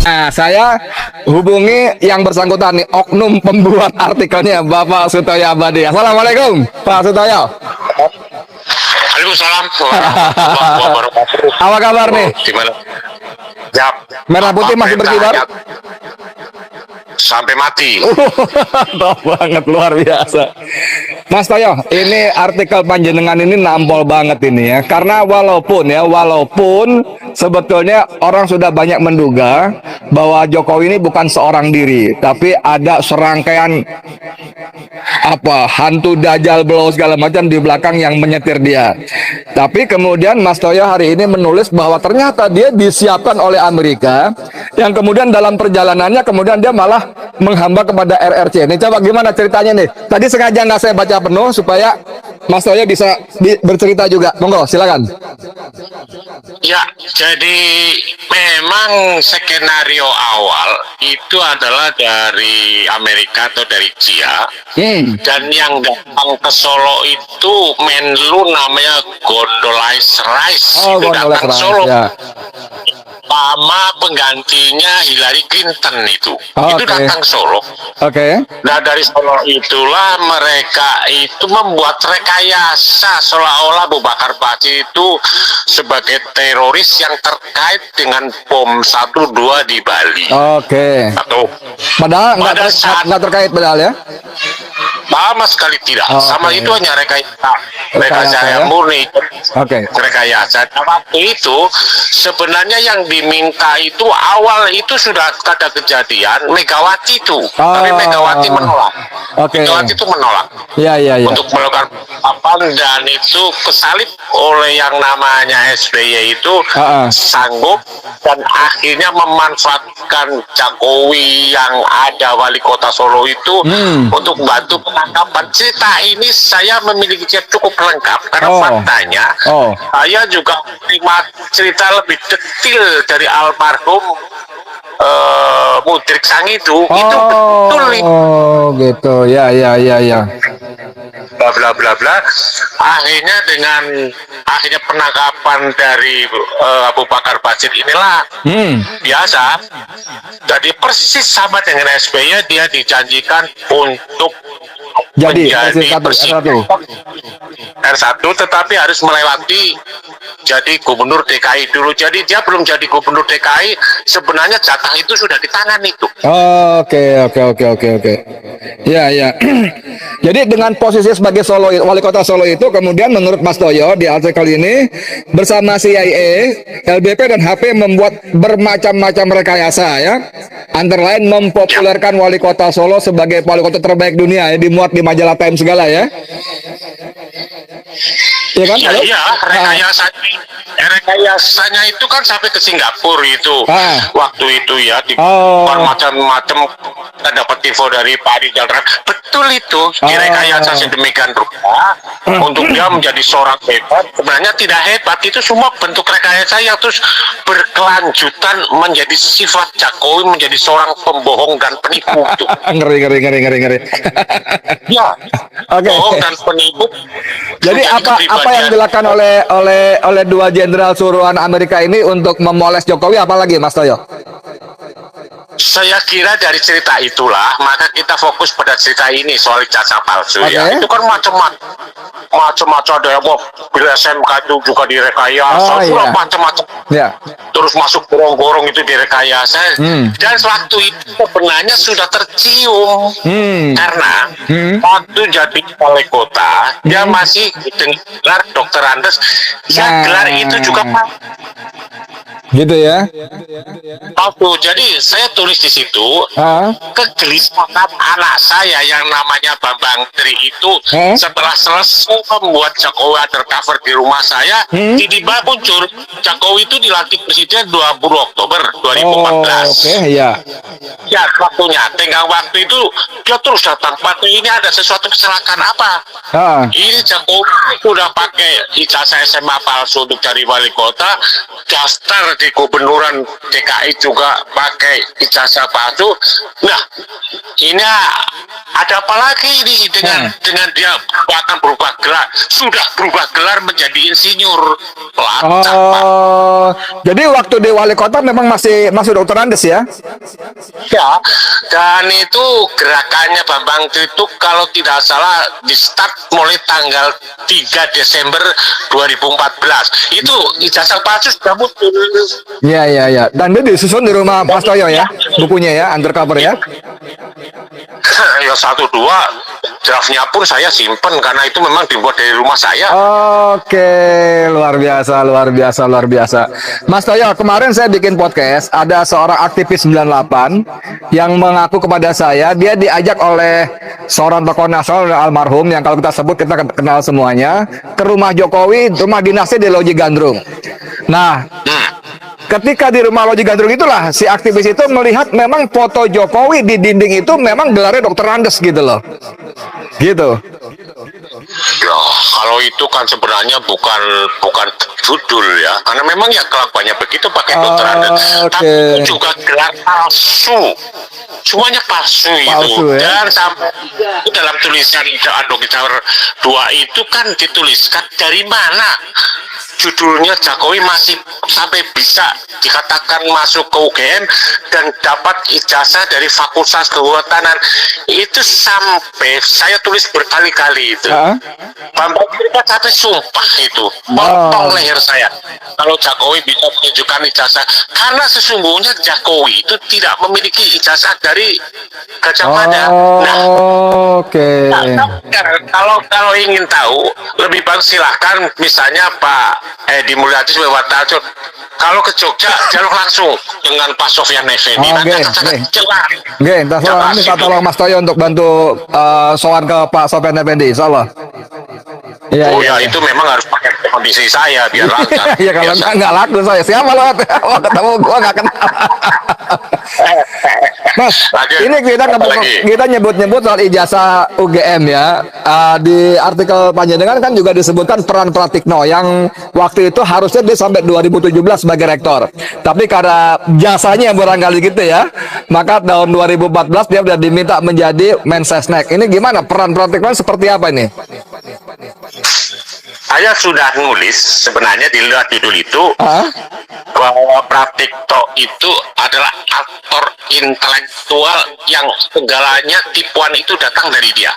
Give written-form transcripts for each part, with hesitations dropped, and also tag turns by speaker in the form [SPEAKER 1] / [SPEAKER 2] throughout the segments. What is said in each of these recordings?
[SPEAKER 1] Nah, saya hubungi yang bersangkutan nih, oknum pembuat artikelnya, Bapak Sutoyo Abadi. Assalamualaikum, Pak Sutoyo.
[SPEAKER 2] Waalaikumsalam warahmatullahi wabarakatuh.
[SPEAKER 1] Apa kabar nih?
[SPEAKER 2] Gimana? Jap.
[SPEAKER 1] Merah putih masih berkibar?
[SPEAKER 2] Sampai mati.
[SPEAKER 1] Top banget, luar biasa. Mas Toyo, ini artikel panjenengan ini nampol banget ini ya. Karena walaupun sebetulnya orang sudah banyak menduga bahwa Jokowi ini bukan seorang diri, tapi ada serangkaian hantu dajjal belau segala macam di belakang yang menyetir dia. Tapi kemudian Mas Toyo hari ini menulis bahwa ternyata dia disiapkan oleh Amerika, yang kemudian dalam perjalanannya kemudian dia malah menghamba kepada RRC. Ini coba gimana ceritanya nih? Tadi sengaja nggak saya baca penuh supaya Mas Toyo bisa bercerita juga. Monggo, silakan.
[SPEAKER 2] Ya, jadi memang skenario awal itu adalah dari Amerika atau dari China. Dan yang datang ke Solo itu Menlu namanya Condoleezza Rice.
[SPEAKER 1] Oh,
[SPEAKER 2] itu datang ke Solo.
[SPEAKER 1] Ya.
[SPEAKER 2] Sama penggantinya Hillary Clinton itu.
[SPEAKER 1] Oh,
[SPEAKER 2] itu datang Solo.
[SPEAKER 1] Oke.
[SPEAKER 2] Nah, dari Solo itulah mereka itu membuat rekayasa seolah-olah Abu Bakar Basir itu sebagai teroris yang terkait dengan bom 12 di Bali.
[SPEAKER 1] Oke.
[SPEAKER 2] Atau
[SPEAKER 1] Padahal nggak terkait padahal ya?
[SPEAKER 2] sama sekali tidak. Sama itu hanya rekayasa yang murni.
[SPEAKER 1] Oke.
[SPEAKER 2] Rekayasa. Nah, waktu itu sebenarnya yang diminta itu awal itu sudah ada kejadian Megawati itu, tapi Megawati menolak. Megawati itu menolak.
[SPEAKER 1] Ya.
[SPEAKER 2] Untuk melakukan apa, dan itu kesalip oleh yang namanya SBY itu sanggup dan akhirnya memanfaatkan Jokowi yang ada wali kota Solo itu untuk bantu penangkapan. Cerita ini saya memiliki cukup lengkap karena faktanya saya juga terima cerita lebih detail dari almarhum Mudrik Sang itu betul
[SPEAKER 1] gitu ya
[SPEAKER 2] bla bla bla bla. Akhirnya penangkapan dari Abu Bakar Basir inilah biasa. Jadi persis sama dengan SBY, dia dijanjikan untuk menjadi presiden R1, tetapi harus melewati jadi gubernur DKI dulu. Jadi dia belum jadi gubernur DKI, sebenarnya jatah itu sudah di tangan itu.
[SPEAKER 1] Oke. Ya. Jadi dengan posisi sebagai wali kota Solo itu, kemudian menurut Mas Toyo di artikel ini bersama CIA, LBP dan HP membuat bermacam-macam rekayasa ya. Antara lain mempopulerkan wali kota Solo sebagai wali kota terbaik dunia ya, dimuat di majalah Time segala ya. Iya kan?
[SPEAKER 2] Iya, rekayasanya itu kan sampai ke Singapura itu. Waktu itu ya di macam-macam kita dapat info dari Pak Rizal. Betul itu, direkayasa sedemikian rupa untuk dia menjadi seorang hebat. Sebenarnya tidak hebat, itu semua bentuk rekayasa yang terus berkelanjutan menjadi sifat Jokowi, menjadi seorang pembohong dan penipu itu.
[SPEAKER 1] Ngeri.
[SPEAKER 2] Ya, bohong dan penipu.
[SPEAKER 1] Jadi apa yang dilakukan oleh dua jenderal suruhan Amerika ini untuk memoles Jokowi, apalagi Mas Toyo?
[SPEAKER 2] Saya kira dari cerita itulah maka kita fokus pada cerita ini soal ijazah palsu ya. Itu kan macam-macam ada yang mobil SMK itu juga direkayasa, macam-macam. Terus masuk gorong-gorong itu direkayasa. Dan waktu itu sebenarnya sudah tercium karena waktu jadi wali kota dia masih gelar Dokter Andes, ya gelar itu juga
[SPEAKER 1] gitu ya.
[SPEAKER 2] Jadi saya tulis di situ kegelisahan anak saya yang namanya Bambang Tri itu setelah selesai membuat Jokowi undercover di rumah saya, tiba-tiba muncul Jokowi itu dilantik presiden 20 Oktober 2014. Ya, waktunya tenggang waktu itu dia terus datang, waktu ini ada sesuatu kecelakaan apa? Ini Jokowi udah pakai ijazah SMA palsu untuk cari wali kota, daftar di gubernuran DKI juga pakai ijazah palsu. Nah, ini ada apa lagi ini dengan dia akan berubah gelar, sudah berubah gelar menjadi insinyur.
[SPEAKER 1] Jadi waktu di wali kota memang masih masuk Dokter Andes ya?
[SPEAKER 2] Ya, dan itu gerakannya Bambang itu kalau tidak salah di start mulai tanggal 3 Desember 2014. Itu ijazah palsu sudah muncul.
[SPEAKER 1] Iya, iya, iya. Dan dia disusun di rumah Mas Toyo ya, bukunya ya, undercover ya.
[SPEAKER 2] Ya satu dua draftnya pun saya simpen karena itu memang dibuat dari rumah saya.
[SPEAKER 1] Oke, luar biasa, luar biasa, luar biasa. Mas Toyo, kemarin saya bikin podcast, ada seorang aktivis 98 yang mengaku kepada saya, dia diajak oleh seorang tokoh nasional almarhum yang kalau kita sebut kita kenal semuanya, ke rumah Jokowi, rumah dinasnya di Loji Gandrung. Nah, ketika di rumah Loji Gandrung itulah si aktivis itu melihat memang foto Jokowi di dinding itu memang gelarnya Dokter Andes gitu loh. Gitu.
[SPEAKER 2] Ya, kalau itu kan sebenarnya bukan judul ya, karena memang ya kelakuannya begitu pakai Dokter Andes. Tapi itu juga gelar palsu. Semuanya palsu itu.
[SPEAKER 1] Ya?
[SPEAKER 2] Dan sampai itu dalam tulisan Dokter 2 itu kan dituliskan dari mana judulnya Jokowi masih sampai bisa dikatakan masuk ke UGM dan dapat ijazah dari Fakultas Kehutanan. Itu sampai saya tulis berkali-kali itu. Bambang kita sampai sumpah itu potong leher saya kalau Jokowi bisa menunjukkan ijazah, karena sesungguhnya Jokowi itu tidak memiliki ijazah dari Gajah Mada. Nah, kalau ingin tahu lebih baik silahkan misalnya Pak Edi Mulyadi lewat Tajur. Kalau ke Jogja jalur langsung dengan Pak Sofyan Effendi.
[SPEAKER 1] Minta tolong Mas Toyo untuk bantu sowan ke Pak Sofyan Effendi, insyaallah.
[SPEAKER 2] Ya, itu memang harus pakai kondisi saya biar lancar.
[SPEAKER 1] Iya, kalau nggak laku saya. Siapa lo? Ketemu gua nggak kenal. Mas, ini kita nyebut-nyebut soal ijazah UGM ya. Di artikel Panjenengan kan juga disebutkan peran Pratikno yang waktu itu harusnya dia sampai 2017 sebagai rektor. Tapi karena jasanya barangkali gitu ya, maka tahun 2014 dia sudah diminta menjadi Mensesnek. Ini gimana peran Pratikno seperti apa ini?
[SPEAKER 2] Saya sudah nulis sebenarnya di luar judul itu bahwa Pratikno itu adalah aktor intelektual yang segalanya tipuan itu datang dari dia.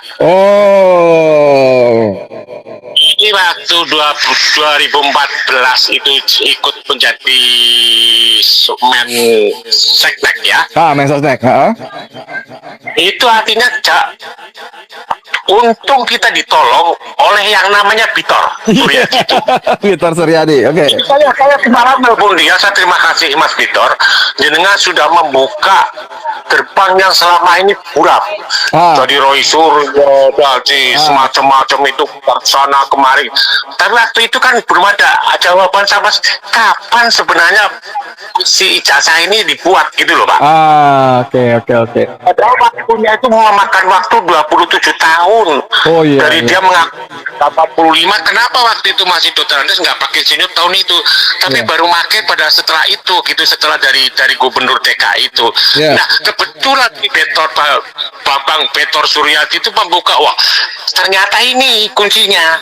[SPEAKER 2] Ini waktu 2014 itu ikut menjadi Mensesnek ya.
[SPEAKER 1] Mensesnek.
[SPEAKER 2] Itu artinya untung kita ditolong oleh yang namanya Bitor Suryadi itu.
[SPEAKER 1] Bitor Suryadi, oke.
[SPEAKER 2] Saya kemarin telepon dia, saya terima kasih Mas Bitor, jenengan sudah membuka gerbang yang selama ini buram. Jadi Roy Suryo, jadi semacam-macam itu sana kemari. Tapi waktu itu kan belum ada jawaban sama kapan sebenarnya si ijazah ini dibuat gitu loh Pak.
[SPEAKER 1] Oke.
[SPEAKER 2] Padahal waktunya itu memakan waktu 27 tahun. Dari dia mengaku 85, kenapa waktu itu masih Dokter Andes nggak pakai senior tahun itu, tapi baru pakai pada setelah itu gitu, setelah dari Gubernur DKI itu. Nah, kebetulan di Bambang Bitor Suryadi itu membuka, wah ternyata ini kuncinya.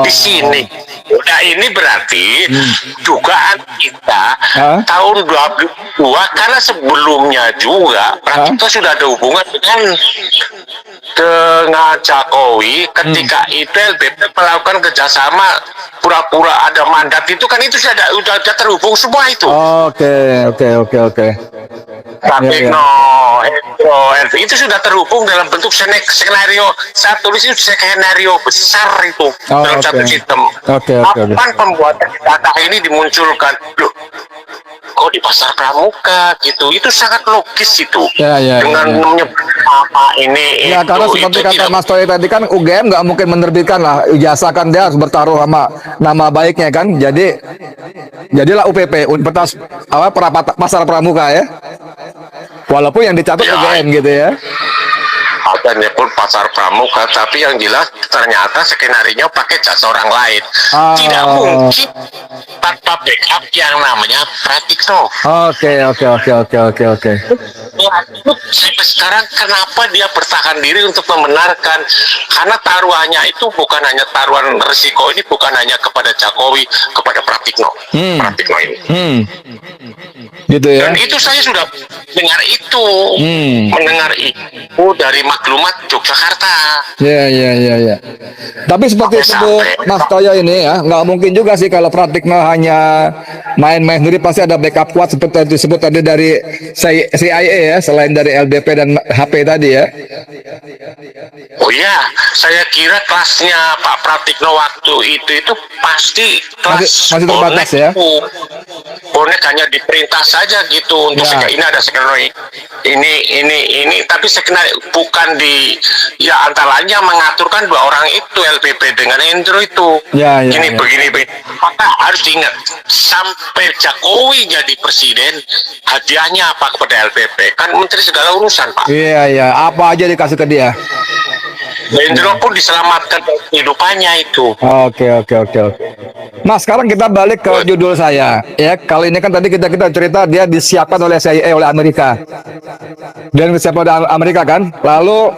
[SPEAKER 2] Di sini. Nah, ini berarti dugaan kita tahun 2002, karena sebelumnya juga Pratikno sudah ada hubungan dengan Jokowi ketika itu LBP melakukan kerjasama pura-pura ada mandat itu kan, itu sudah terhubung semua itu.
[SPEAKER 1] Oke.
[SPEAKER 2] Pratikno, itu sudah terhubung dalam bentuk skenario. Saya tulis itu skenario besar itu dalam satu sistem. Kapan pembuatan data ini dimunculkan? Loh, kok di Pasar Pramuka gitu? Itu sangat logis itu. Dengan menyebut nama ini.
[SPEAKER 1] Karena seperti kata Mas Toyo tadi kan UGM nggak mungkin menerbitkan lah ijazah, kan dia harus bertaruh sama nama baiknya kan. Jadilah UPP, Universitas Pasar Pramuka ya. Walaupun yang dicatat UGM gitu ya.
[SPEAKER 2] Ada nyebut Pasar Pramuka, tapi yang jelas ternyata skenario pakai jasa orang lain. Tidak mungkin tanpa backup yang namanya Pratikno.
[SPEAKER 1] Oke.
[SPEAKER 2] Sampai sekarang kenapa dia bertahan diri untuk membenarkan? Karena taruhannya itu bukan hanya taruhan resiko, ini bukan hanya kepada Jokowi, kepada Pratikno. Pratikno ini.
[SPEAKER 1] Gitu ya.
[SPEAKER 2] Dan itu saya sudah dengar itu, mendengar itu dari maklumat Yogyakarta.
[SPEAKER 1] Ya. Tapi seperti itu Mas Toyo ini ya, nggak mungkin juga sih kalau Pratikno hanya main-main sendiri, pasti ada backup kuat seperti yang disebut tadi dari CIA ya, selain dari LBP dan HP tadi ya.
[SPEAKER 2] Oh iya, saya kira kelasnya Pak Pratikno waktu itu pasti kelas
[SPEAKER 1] masih terbatas ya.
[SPEAKER 2] Bonek hanya diperintah saja gitu untuk ini ada skenario ini, tapi skenario bukan di ya antara lainnya mengaturkan dua orang itu LPP dengan Hendro itu. Begini. Maka harus diingat sampai Jokowi jadi presiden, hadiahnya apa kepada LPP? Kan menteri segala urusan, Pak.
[SPEAKER 1] Iya, apa aja dikasih ke dia.
[SPEAKER 2] Hendro pun diselamatkan kehidupannya itu.
[SPEAKER 1] Oke. Mas, sekarang kita balik ke judul saya. Ya, kali ini kan tadi kita cerita dia disiapkan oleh CIA oleh Amerika. Dan disiapkan oleh Amerika kan. Lalu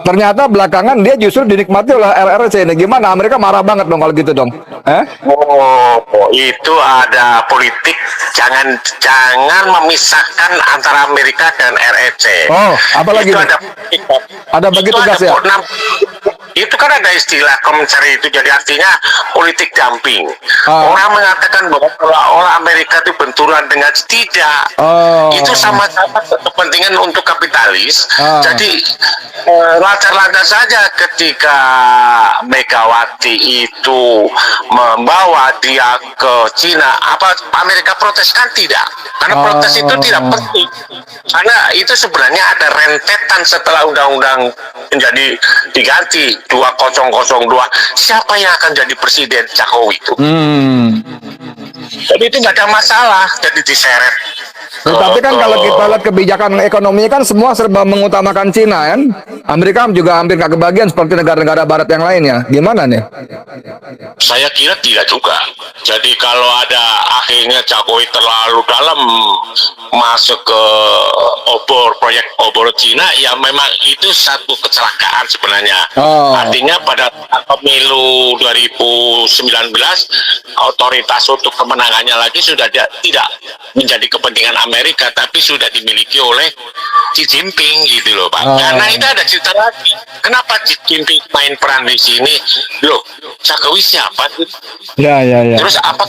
[SPEAKER 1] ternyata belakangan dia justru dinikmati oleh RRC ini. Gimana? Amerika marah banget dong kalau gitu dong.
[SPEAKER 2] Itu ada politik. Jangan memisahkan antara Amerika dan RRC.
[SPEAKER 1] Apalagi
[SPEAKER 2] itu
[SPEAKER 1] ada bagi tugas ya.
[SPEAKER 2] Itu kan ada istilah komentar itu, jadi artinya politik dumping. Orang mengatakan bahwa orang Amerika itu benturan dengan tidak. Itu sama-sama kepentingan untuk kapitalis. Jadi lancar-lancar saja ketika Megawati itu membawa dia ke Cina, apa Amerika protes? Kan tidak, karena protes itu tidak penting, karena itu sebenarnya ada rentetan setelah undang-undang menjadi diganti 2002, siapa yang akan jadi presiden? Jokowi itu. Jadi itu nggak ada masalah, jadi diseret.
[SPEAKER 1] Tapi kan kalau kita lihat kebijakan ekonomi kan semua serba mengutamakan Cina kan. Amerika juga hampir nggak kebagian seperti negara-negara barat yang lainnya. Gimana nih?
[SPEAKER 2] Saya kira tidak juga. Jadi kalau ada akhirnya Jokowi terlalu dalam masuk ke proyek obor Cina, ya memang itu satu kecelakaan sebenarnya. Artinya pada pemilu 2019 otoritas untuk kemenangannya lagi sudah tidak menjadi kepentingan Amerika, tapi sudah dimiliki oleh Xi Jinping gitu loh, Pak. Karena itu ada cerita lagi. Kenapa Xi Jinping main peran di sini? Loh, Jokowi siapa?
[SPEAKER 1] Ya.
[SPEAKER 2] Terus apa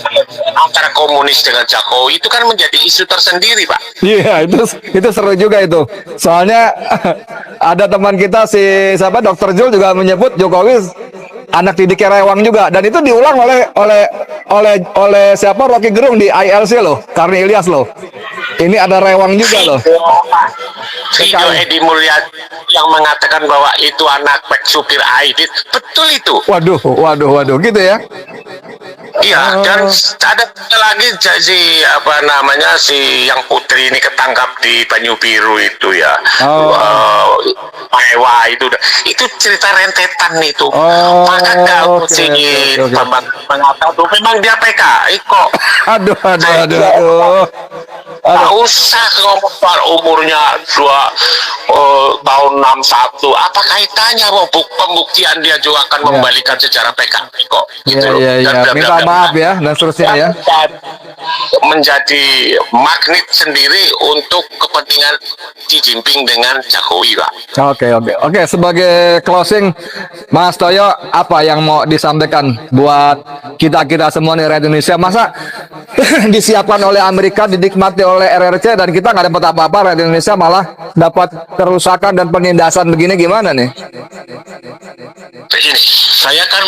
[SPEAKER 2] antara komunis dengan Jokowi itu kan menjadi isu tersendiri, Pak.
[SPEAKER 1] Iya, itu seru juga itu. Soalnya ada teman kita siapa Dr. Jul juga menyebut Jokowi anak didiknya Rewang juga, dan itu diulang oleh siapa Rocky Gerung di ILC loh, Karni Ilyas loh. Ini ada Rewang juga loh.
[SPEAKER 2] Video Edi Mulyadi yang mengatakan bahwa itu anak supir Aidit, betul itu.
[SPEAKER 1] Waduh, gitu ya.
[SPEAKER 2] Iya, dan ada lagi si yang putri ini ketangkap di Banyu Biru itu ya. Ewa itu cerita rentetan itu. Maka kalau Bambang mengatakan memang dia PKI kok.
[SPEAKER 1] Aduh.
[SPEAKER 2] Tak usah ngomong umurnya 2 tahun 61. Apa kaitannya? Pembuktian dia juga akan membalikan sejarah PKI kok.
[SPEAKER 1] Iya. Minta maaf ya dan seterusnya ya.
[SPEAKER 2] Menjadi magnet sendiri untuk kepentingan Xi Jinping dengan Jokowi, Pak.
[SPEAKER 1] Oke. Sebagai closing, Mas Toyo, apa yang mau disampaikan buat kita semua nih rakyat Indonesia? Masa disiapkan oleh Amerika, dinikmati oleh RRC, dan kita nggak dapat apa-apa, rakyat Indonesia malah dapat kerusakan dan penindasan begini, gimana nih?
[SPEAKER 2] Begini, saya kan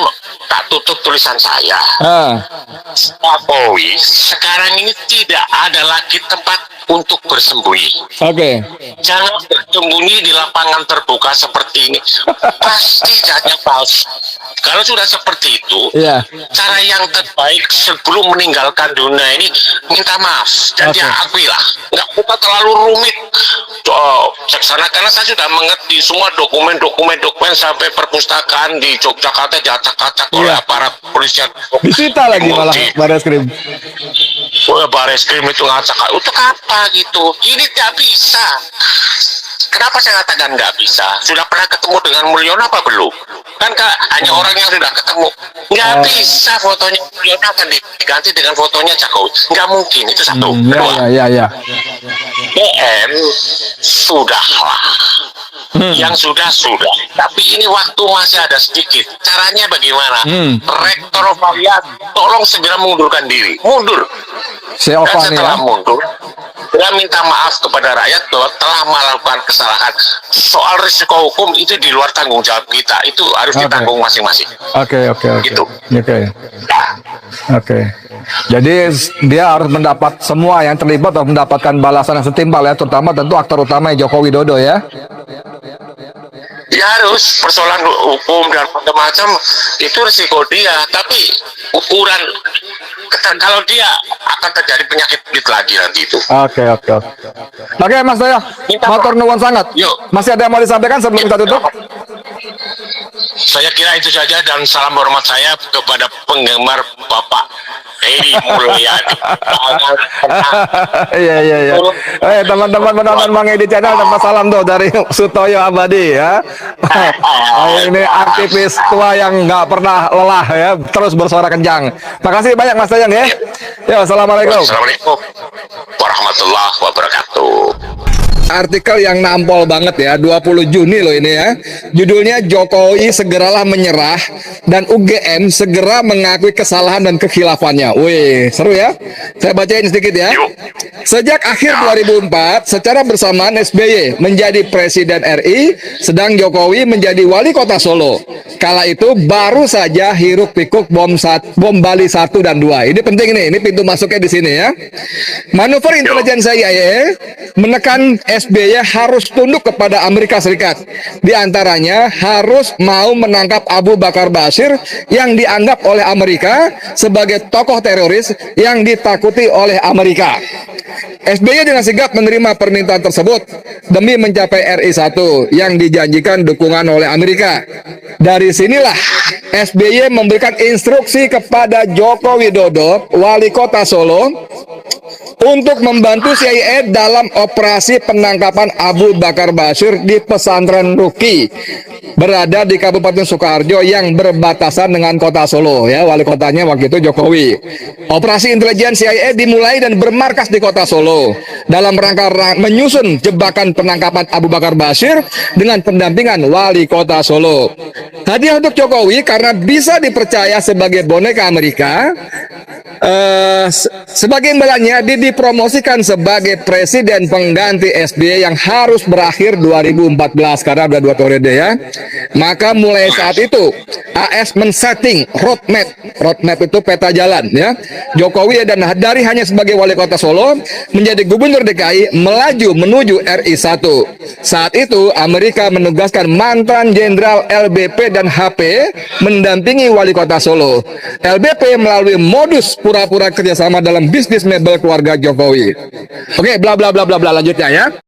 [SPEAKER 2] tak tutup tulisan saya. Jokowi sekarang ini tidak ada lagi tempat untuk bersembunyi. Jangan bersembunyi di lapangan terbuka seperti ini. Pasti jadinya palsu. Kalau sudah seperti itu, cara yang terbaik sebelum meninggalkan dunia ini minta maaf dan diakui rapi lah, nggak usah terlalu rumit. Sana karena saya sudah mengerti semua dokumen sampai perpustakaan di Yogyakarta diacak-acak oleh aparat polisian.
[SPEAKER 1] Disita lagi malah Bareskrim.
[SPEAKER 2] Bareskrim itu ngacak, untuk apa gitu? Ini tidak bisa. Kenapa saya katakan nggak bisa? Sudah pernah ketemu dengan Mulyono apa belum? Kan hanya orang yang sudah ketemu. Nggak bisa fotonya Mulyono akan diganti dengan fotonya Jokowi. Nggak mungkin, itu satu. Kedua, BM sudahlah. Yang sudah. Tapi ini waktu masih ada sedikit. Caranya bagaimana? Rektor Varian, tolong segera mengundurkan diri. Mundur. Dan setelah mundur, dia minta maaf kepada rakyat bahwa telah melakukan kesalahan. Soal risiko hukum itu di luar tanggung jawab kita, itu harus ditanggung masing-masing.
[SPEAKER 1] Oke.
[SPEAKER 2] Gitu.
[SPEAKER 1] Oke. Jadi dia harus mendapat, semua yang terlibat harus mendapatkan balasan yang setimpal ya, terutama tentu aktor utama Joko Widodo ya.
[SPEAKER 2] Dia harus, persoalan hukum dan macam-macam itu risiko dia, tapi ukuran kalau dia akan terjadi penyakit lagi nanti itu.
[SPEAKER 1] Oke, Mas Doyo, matur nuwun sangat. Masih ada yang mau disampaikan sebelum kita tutup?
[SPEAKER 2] Saya kira itu saja, dan salam hormat saya kepada penggemar Bapak Edi Mulyadi.
[SPEAKER 1] Iya. Teman-teman penonton Bang Edi Channel, tanpa salam tuh dari Sutoyo Abadi ya. Ini aktivis tua yang nggak pernah lelah ya, terus bersuara kencang. Makasih banyak Mas Doyo ya. Assalamualaikum.
[SPEAKER 2] Assalamualaikum warahmatullahi wabarakatuh.
[SPEAKER 1] Artikel yang nampol banget ya, 20 Juni loh ini ya. Judulnya Jokowi segeralah menyerah dan UGM segera mengakui kesalahan dan kekhilafannya. Wih, seru ya. Saya bacain sedikit ya. Sejak akhir 2004, secara bersamaan SBY menjadi Presiden RI, sedang Jokowi menjadi Wali Kota Solo. Kala itu baru saja hiruk pikuk bom Bali 1 dan 2. Ini penting nih, ini pintu masuknya di sini ya. Manuver intelijen CIA menekan SBY harus tunduk kepada Amerika Serikat. Di antaranya harus mau menangkap Abu Bakar Bashir yang dianggap oleh Amerika sebagai tokoh teroris yang ditakuti oleh Amerika. SBY dengan sigap menerima permintaan tersebut demi mencapai RI 1 yang dijanjikan dukungan oleh Amerika. Dari sinilah SBY memberikan instruksi kepada Joko Widodo, Wali Kota Solo, untuk membantu CIA dalam operasi penangkapan Abu Bakar Bashir di pesantren Ruki, berada di Kabupaten Sukoharjo yang berbatasan dengan Kota Solo ya. Wali kotanya waktu itu Jokowi. Operasi intelijen CIA dimulai dan bermarkas di Kota Solo dalam rangka menyusun jebakan penangkapan Abu Bakar Bashir dengan pendampingan Wali Kota Solo. Hadiah untuk Jokowi karena bisa dipercaya sebagai boneka Amerika. Sebagai imbalannya dipromosikan sebagai presiden pengganti SBY yang harus berakhir 2014 karena udah 2 periode ya. Maka mulai saat itu AS men-setting roadmap itu peta jalan ya. Jokowi dan dari hanya sebagai Wali Kota Solo menjadi Gubernur DKI melaju menuju RI 1. Saat itu Amerika menugaskan mantan Jenderal LBP dan HP mendampingi Wali Kota Solo. LBP melalui modus pura-pura kerjasama dalam bisnis mebel keluarga Jokowi. Oke, bla bla bla bla bla, lanjutnya ya.